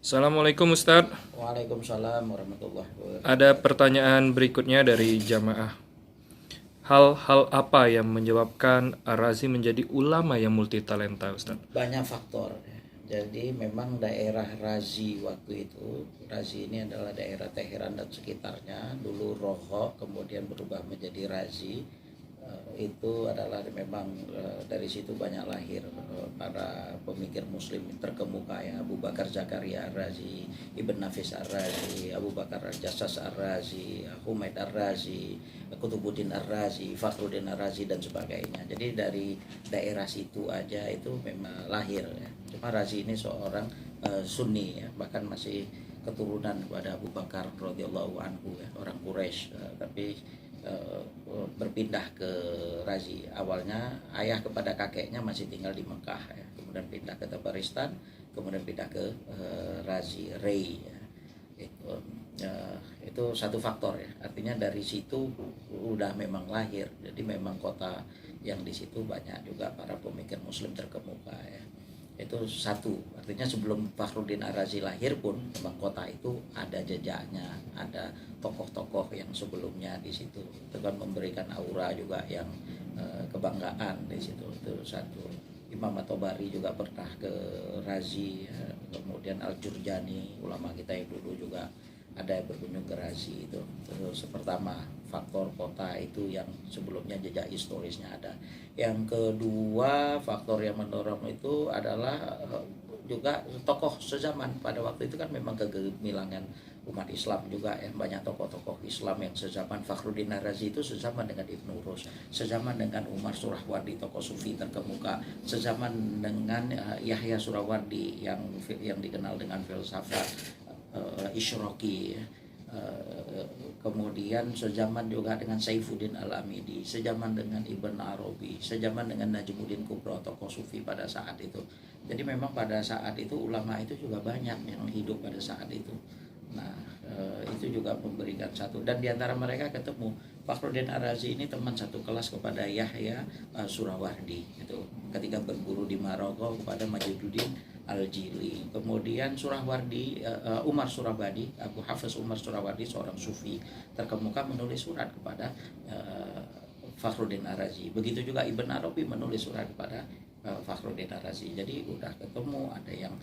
Assalamualaikum Ustadz. Waalaikumsalam warahmatullahi wabarakatuh. Ada pertanyaan berikutnya dari jamaah. Hal-hal apa yang menyebabkan Ar-Razi menjadi ulama yang multitalenta, Ustadz? Banyak faktor. Jadi memang daerah Razi waktu itu, Razi ini adalah daerah Teheran dan sekitarnya. Dulu Roho, kemudian berubah menjadi Razi. Itu adalah memang dari situ banyak lahir para pemikir muslim terkemuka ya, Abu Bakar Zakaria Ar-Razi, Ibn Nafis Ar-Razi, Abu Bakar Al-Jassas Ar-Razi, Humaid Ar-Razi, Kutubuddin Ar-Razi, Fakhruddin Ar-Razi dan sebagainya. Jadi dari daerah situ aja itu memang lahir ya. Cuma Razi ini seorang Sunni ya, bahkan masih keturunan kepada Abu Bakar radhiyallahu anhu ya, orang Quraisy, tapi berpindah ke Razi. Awalnya ayah kepada kakeknya masih tinggal di Mekah ya. Kemudian pindah ke Tabaristan, kemudian pindah ke Razi Rey ya. Itu satu faktor ya. Artinya dari situ udah memang lahir. Jadi memang kota yang di situ banyak juga para pemikir muslim terkemuka ya. Itu satu, artinya sebelum Fakhruddin Ar-Razi lahir pun memang kota itu ada jejaknya, ada tokoh-tokoh yang sebelumnya di situ. Itu kan memberikan aura juga yang kebanggaan di situ. Itu satu. Imam At-Tabari juga pernah ke Razi ya. Kemudian Al-Jurjani, ulama kita yang dulu juga ada yang berkunjung ke Razi itu. Terus pertama, faktor kota itu yang sebelumnya jejak historisnya ada. Yang kedua, faktor yang mendorong itu adalah juga tokoh sezaman. Pada waktu itu kan memang kegemilangan umat Islam juga ya, banyak tokoh-tokoh Islam yang sezaman. Fakhruddin Ar-Razi itu sezaman dengan Ibnu Rus, sezaman dengan Umar Surahwardi, tokoh sufi terkemuka, sezaman dengan Yahya Surawardi yang dikenal dengan filsafat Isyraqi ya. Kemudian sejaman juga dengan Saifuddin Al-Amidi, sejaman dengan Ibn Arabi, sejaman dengan Najmuddin Kubro, tokoh sufi pada saat itu. Jadi memang pada saat itu ulama itu juga banyak yang hidup pada saat itu. Nah, itu juga memberikan satu, dan diantara mereka ketemu Fakhruddin Ar-Razi ini teman satu kelas kepada Yahya Surawardi itu ketika berguru di Maroko kepada Majiduddin Al-Jili. Kemudian Surawardi, Umar Surabadi, Abu Hafiz Umar Surawardi, seorang sufi terkemuka, menulis surat kepada Fakhruddin Ar-Razi. Begitu juga Ibn Arabi menulis surat kepada Fakhruddin Ar-Razi. Jadi udah ketemu, ada yang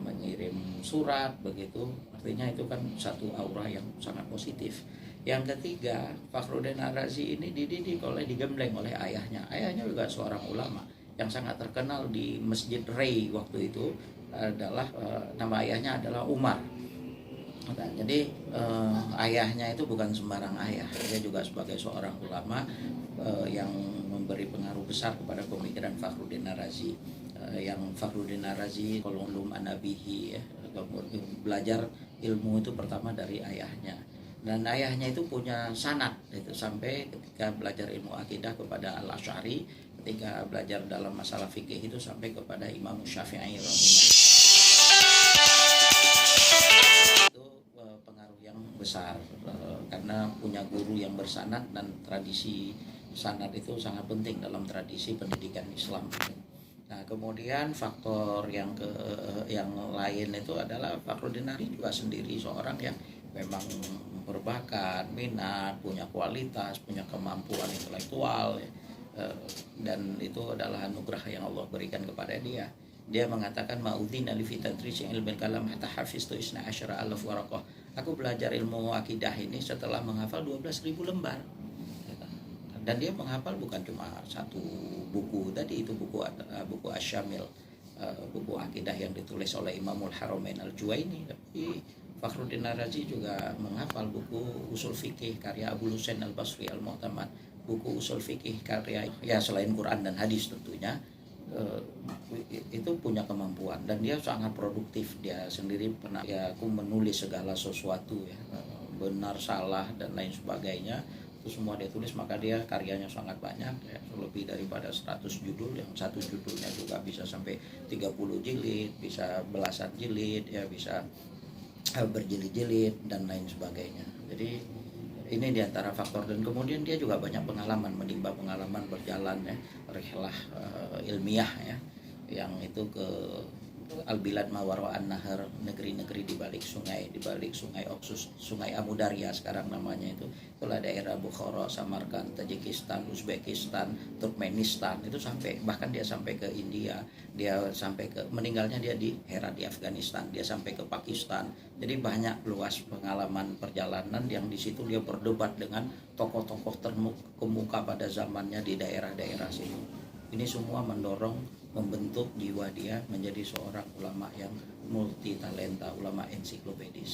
mengirim surat begitu. Artinya itu kan satu aura yang sangat positif. Yang ketiga, Fakhruddin Ar-Razi ini digembleng oleh ayahnya. Ayahnya juga seorang ulama yang sangat terkenal di Masjid Rey waktu itu, adalah nama ayahnya adalah Umar. Nah, jadi ayahnya itu bukan sembarang ayah. Dia juga sebagai seorang ulama yang memberi pengaruh besar kepada pemikiran Fakhruddin Ar-Razi. Yang Fakhruddin Ar-Razi kalau ulum anabihi ya, belajar ilmu itu pertama dari ayahnya. Dan ayahnya itu punya sanad itu sampai ketika belajar ilmu akidah kepada Al-Asy'ari, ketika belajar dalam masalah fikih itu sampai kepada Imam Syafi'i itu pengaruh yang besar karena punya guru yang bersanad, dan tradisi sanad itu sangat penting dalam tradisi pendidikan Islam. Nah, kemudian faktor yang lain itu adalah Fakhruddin Ar-Razi juga sendiri seorang yang memang berbakat, minat, punya kualitas, punya kemampuan intelektual ya. Dan itu adalah anugerah yang Allah berikan kepada dia. Dia mengatakan ma'udzina li fi tadris ilmil kalam hatta hafiztu 12,000 waraqah. Aku belajar ilmu akidah ini setelah menghafal 12.000 lembar. Dan dia menghafal bukan cuma satu buku tadi, itu buku Asy-Syamil, buku akidah yang ditulis oleh Imamul Haramain Al-Juwaini. Tapi Fakhruddin Ar-Razi juga menghafal buku usul fikih karya Abu Husain Al-Basri Al-Mu'tamad, buku usul fikih karya ya selain Quran dan hadis tentunya. Itu punya kemampuan, dan dia sangat produktif. Dia sendiri pernah ya, aku menulis segala sesuatu ya, benar salah dan lain sebagainya, itu semua dia tulis. Maka dia karyanya sangat banyak ya, lebih daripada 100 judul, yang satu judulnya juga bisa sampai 30 jilid, bisa belasan jilid ya, bisa berjilid-jilid dan lain sebagainya. Jadi ini diantara faktor. Dan kemudian dia juga banyak pengalaman, menimba pengalaman berjalan ya, rihlah ilmiah ya, yang itu ke Al-Bilad Mawaro An-Nahar, negeri-negeri di balik sungai Oksus, sungai Amu Darya sekarang namanya itu. Itulah daerah Bukhara, Samarkand, Tajikistan, Uzbekistan, Turkmenistan, itu sampai, bahkan dia sampai ke India, dia sampai ke, meninggalnya dia di Herat di Afghanistan, dia sampai ke Pakistan. Jadi banyak luas pengalaman perjalanan yang di situ dia berdebat dengan tokoh-tokoh terkemuka pada zamannya di daerah-daerah sini. Ini semua mendorong, membentuk jiwa dia menjadi seorang ulama yang multi talenta, ulama ensiklopedis.